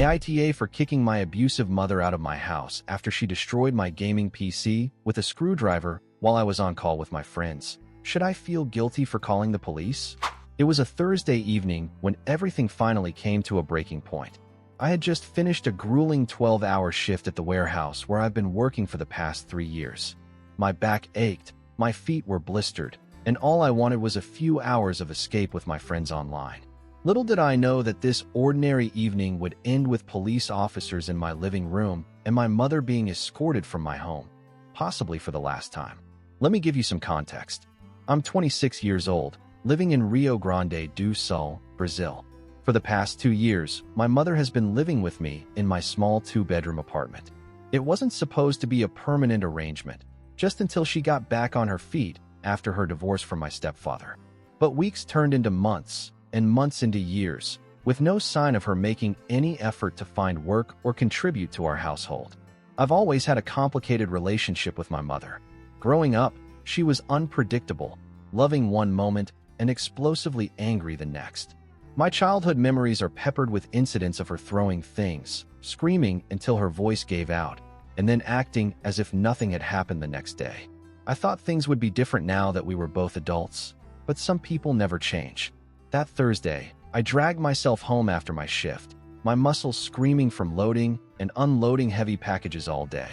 AITA for kicking my abusive mother out of my house after she destroyed my gaming PC with a screwdriver while I was on call with my friends. Should I feel guilty for calling the police? It was a Thursday evening when everything finally came to a breaking point. I had just finished a grueling 12-hour shift at the warehouse where I've been working for the past 3 years. My back ached, my feet were blistered, and all I wanted was a few hours of escape with my friends online. Little did I know that this ordinary evening would end with police officers in my living room and my mother being escorted from my home, possibly for the last time. Let me give you some context. I'm 26 years old, living in Rio Grande do Sul, Brazil. For the past 2 years, my mother has been living with me in my small 2-bedroom apartment. It wasn't supposed to be a permanent arrangement, just until she got back on her feet after her divorce from my stepfather. But weeks turned into months, and months into years, with no sign of her making any effort to find work or contribute to our household. I've always had a complicated relationship with my mother. Growing up, she was unpredictable, loving one moment and explosively angry the next. My childhood memories are peppered with incidents of her throwing things, screaming until her voice gave out, and then acting as if nothing had happened the next day. I thought things would be different now that we were both adults, but some people never change. That Thursday, I dragged myself home after my shift, my muscles screaming from loading and unloading heavy packages all day.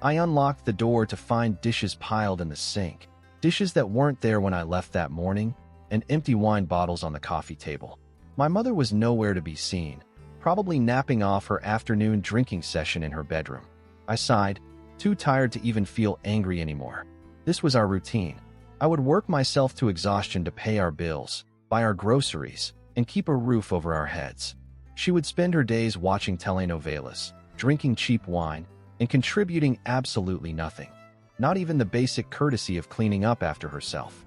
I unlocked the door to find dishes piled in the sink, dishes that weren't there when I left that morning, and empty wine bottles on the coffee table. My mother was nowhere to be seen, probably napping off her afternoon drinking session in her bedroom. I sighed, too tired to even feel angry anymore. This was our routine. I would work myself to exhaustion to pay our bills, buy our groceries, and keep a roof over our heads. She would spend her days watching telenovelas, drinking cheap wine, and contributing absolutely nothing, not even the basic courtesy of cleaning up after herself.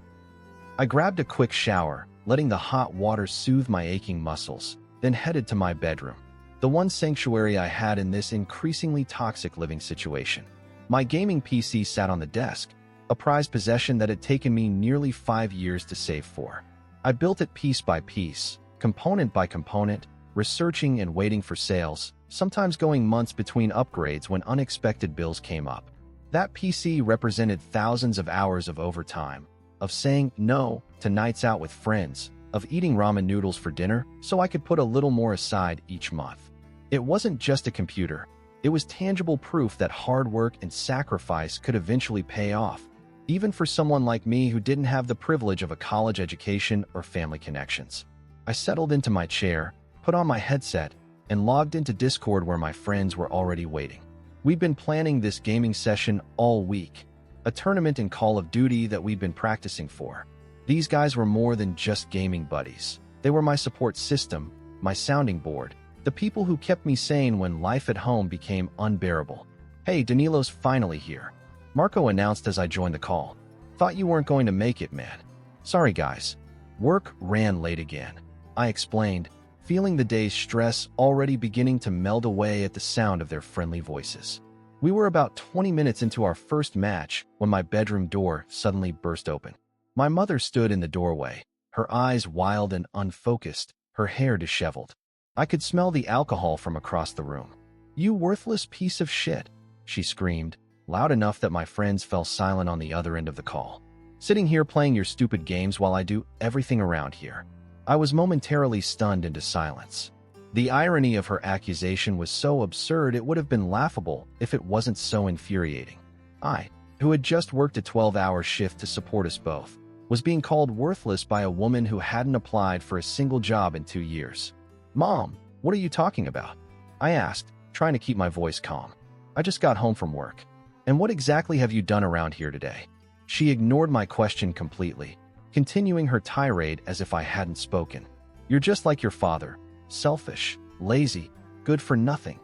I grabbed a quick shower, letting the hot water soothe my aching muscles, then headed to my bedroom, the one sanctuary I had in this increasingly toxic living situation. My gaming PC sat on the desk, a prized possession that had taken me nearly 5 years to save for. I built it piece by piece, component by component, researching and waiting for sales, sometimes going months between upgrades when unexpected bills came up. That PC represented thousands of hours of overtime, of saying no to nights out with friends, of eating ramen noodles for dinner so I could put a little more aside each month. It wasn't just a computer. It was tangible proof that hard work and sacrifice could eventually pay off, even for someone like me who didn't have the privilege of a college education or family connections. I settled into my chair, put on my headset, and logged into Discord where my friends were already waiting. We'd been planning this gaming session all week, a tournament in Call of Duty that we'd been practicing for. These guys were more than just gaming buddies. They were my support system, my sounding board, the people who kept me sane when life at home became unbearable. "Hey, Danilo's finally here," Marco announced as I joined the call. "Thought you weren't going to make it, man." "Sorry, guys. Work ran late again," I explained, feeling the day's stress already beginning to meld away at the sound of their friendly voices. We were about 20 minutes into our first match when my bedroom door suddenly burst open. My mother stood in the doorway, her eyes wild and unfocused, her hair disheveled. I could smell the alcohol from across the room. "You worthless piece of shit," she screamed, loud enough that my friends fell silent on the other end of the call. "Sitting here playing your stupid games while I do everything around here." I was momentarily stunned into silence. The irony of her accusation was so absurd it would have been laughable if it wasn't so infuriating. I, who had just worked a 12-hour shift to support us both, was being called worthless by a woman who hadn't applied for a single job in 2 years. "Mom, what are you talking about?" I asked, trying to keep my voice calm. "I just got home from work. And what exactly have you done around here today?" She ignored my question completely, continuing her tirade as if I hadn't spoken. "You're just like your father, selfish, lazy, good for nothing."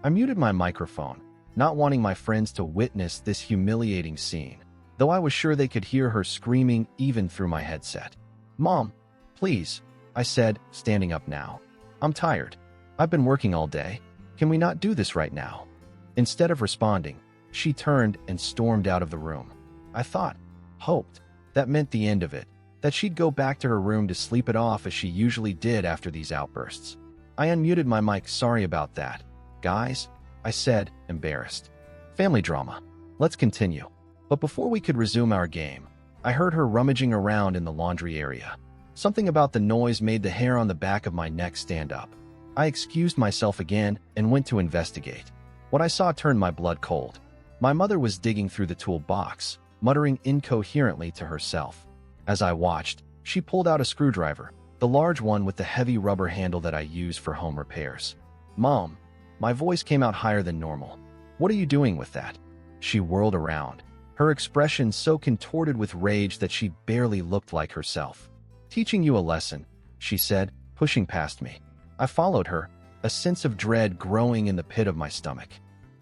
I muted my microphone, not wanting my friends to witness this humiliating scene, though I was sure they could hear her screaming even through my headset. "Mom, please," I said, standing up now. "I'm tired. I've been working all day. Can we not do this right now?" Instead of responding, she turned and stormed out of the room. I hoped, that meant the end of it, that she'd go back to her room to sleep it off as she usually did after these outbursts. I unmuted my mic. Sorry about that. Guys, I said, embarrassed. Family drama. Let's continue. But before we could resume our game, I heard her rummaging around in the laundry area. Something about the noise made the hair on the back of my neck stand up. I excused myself again and went to investigate. What I saw turned my blood cold. My mother was digging through the toolbox, muttering incoherently to herself. As I watched, she pulled out a screwdriver, the large one with the heavy rubber handle that I use for home repairs. Mom, my voice came out higher than normal. What are you doing with that? She whirled around, her expression so contorted with rage that she barely looked like herself. Teaching you a lesson, she said, pushing past me. I followed her, a sense of dread growing in the pit of my stomach.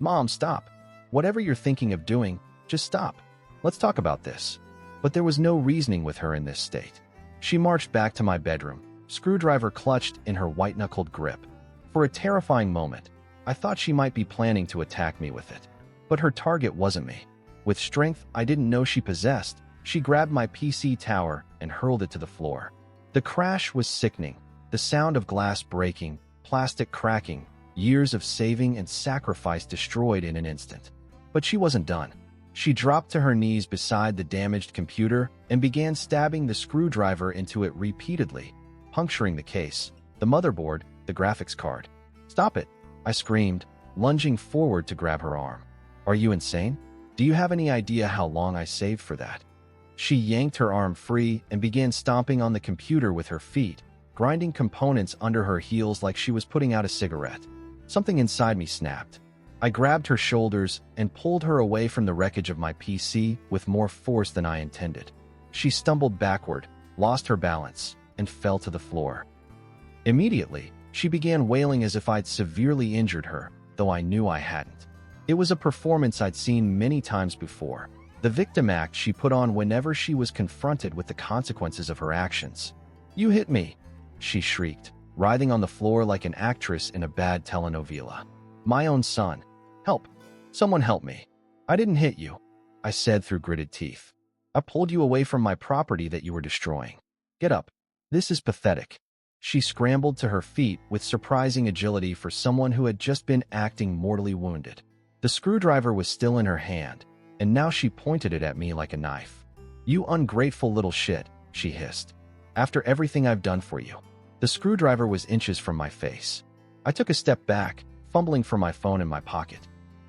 Mom, stop. Whatever you're thinking of doing, just stop. Let's talk about this. But there was no reasoning with her in this state. She marched back to my bedroom, screwdriver clutched in her white-knuckled grip. For a terrifying moment, I thought she might be planning to attack me with it. But her target wasn't me. With strength I didn't know she possessed, she grabbed my PC tower and hurled it to the floor. The crash was sickening, the sound of glass breaking, plastic cracking, years of saving and sacrifice destroyed in an instant. But she wasn't done. She dropped to her knees beside the damaged computer and began stabbing the screwdriver into it repeatedly, puncturing the case, the motherboard, the graphics card. Stop it, I screamed, lunging forward to grab her arm. Are you insane? Do you have any idea how long I saved for that? She yanked her arm free and began stomping on the computer with her feet, grinding components under her heels like she was putting out a cigarette. Something inside me snapped. I grabbed her shoulders and pulled her away from the wreckage of my PC with more force than I intended. She stumbled backward, lost her balance, and fell to the floor. Immediately, she began wailing as if I'd severely injured her, though I knew I hadn't. It was a performance I'd seen many times before, the victim act she put on whenever she was confronted with the consequences of her actions. You hit me, she shrieked, writhing on the floor like an actress in a bad telenovela. My own son. Help. Someone help me. I didn't hit you, I said through gritted teeth. I pulled you away from my property that you were destroying. Get up. This is pathetic. She scrambled to her feet with surprising agility for someone who had just been acting mortally wounded. The screwdriver was still in her hand, and now she pointed it at me like a knife. You ungrateful little shit, she hissed. After everything I've done for you. The screwdriver was inches from my face. I took a step back, fumbling for my phone in my pocket.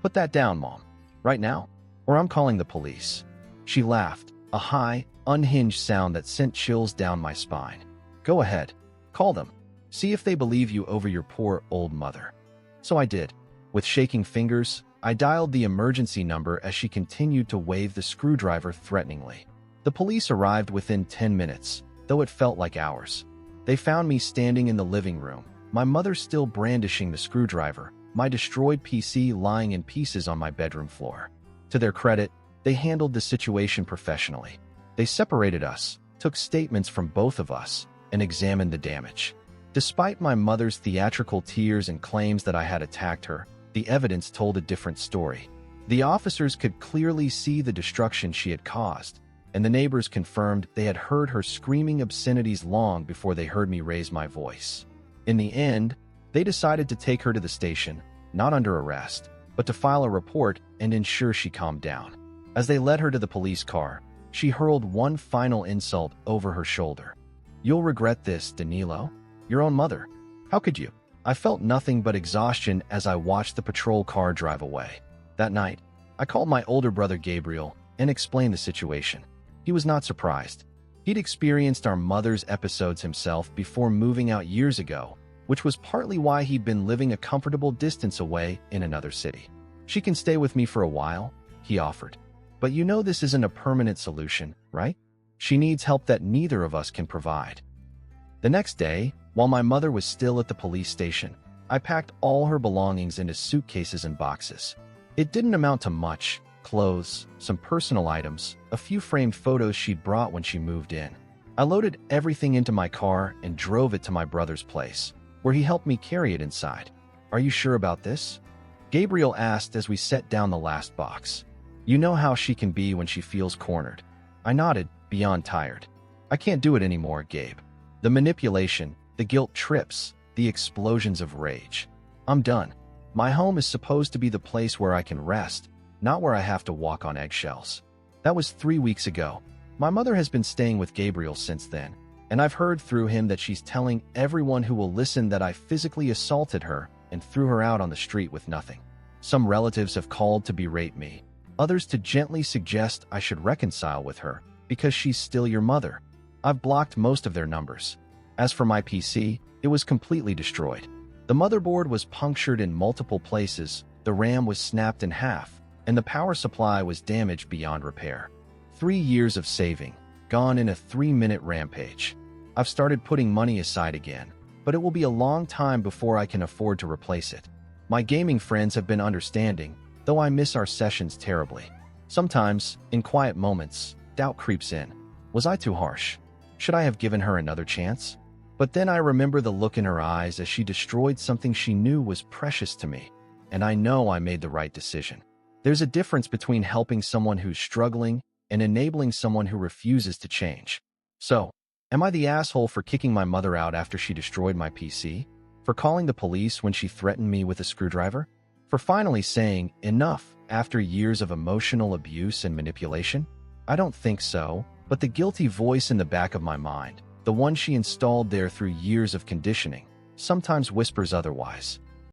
Put that down, Mom. Right now, or I'm calling the police. She laughed, a high, unhinged sound that sent chills down my spine. Go ahead. Call them. See if they believe you over your poor old mother. So I did. With shaking fingers, I dialed the emergency number as she continued to wave the screwdriver threateningly. The police arrived within 10 minutes, though it felt like hours. They found me standing in the living room, my mother still brandishing the screwdriver, my destroyed PC lying in pieces on my bedroom floor. To their credit, they handled the situation professionally. They separated us, took statements from both of us, and examined the damage. Despite my mother's theatrical tears and claims that I had attacked her, the evidence told a different story. The officers could clearly see the destruction she had caused, and the neighbors confirmed they had heard her screaming obscenities long before they heard me raise my voice. In the end, they decided to take her to the station, not under arrest, but to file a report and ensure she calmed down. As they led her to the police car, she hurled one final insult over her shoulder. You'll regret this, Danilo. Your own mother. How could you? I felt nothing but exhaustion as I watched the patrol car drive away. That night, I called my older brother Gabriel and explained the situation. He was not surprised. He'd experienced our mother's episodes himself before moving out years ago, which was partly why he'd been living a comfortable distance away in another city. She can stay with me for a while, he offered. But you know this isn't a permanent solution, right? She needs help that neither of us can provide. The next day, while my mother was still at the police station, I packed all her belongings into suitcases and boxes. It didn't amount to much: clothes, some personal items, a few framed photos she'd brought when she moved in. I loaded everything into my car and drove it to my brother's place, where he helped me carry it inside. Are you sure about this? Gabriel asked as we set down the last box. You know how she can be when she feels cornered. I nodded, beyond tired. I can't do it anymore, Gabe. The manipulation, the guilt trips, the explosions of rage. I'm done. My home is supposed to be the place where I can rest, not where I have to walk on eggshells. That was 3 weeks ago. My mother has been staying with Gabriel since then, and I've heard through him that she's telling everyone who will listen that I physically assaulted her and threw her out on the street with nothing. Some relatives have called to berate me, others to gently suggest I should reconcile with her because she's still your mother. I've blocked most of their numbers. As for my PC, it was completely destroyed. The motherboard was punctured in multiple places, the RAM was snapped in half, and the power supply was damaged beyond repair. 3 years of saving, gone in a 3-minute rampage. I've started putting money aside again, but it will be a long time before I can afford to replace it. My gaming friends have been understanding, though I miss our sessions terribly. Sometimes, in quiet moments, doubt creeps in. Was I too harsh? Should I have given her another chance? But then I remember the look in her eyes as she destroyed something she knew was precious to me, and I know I made the right decision. There's a difference between helping someone who's struggling and enabling someone who refuses to change. So, am I the asshole for kicking my mother out after she destroyed my PC? For calling the police when she threatened me with a screwdriver? For finally saying enough after years of emotional abuse and manipulation? I don't think so, but the guilty voice in the back of my mind, the one she installed there through years of conditioning, sometimes whispers otherwise.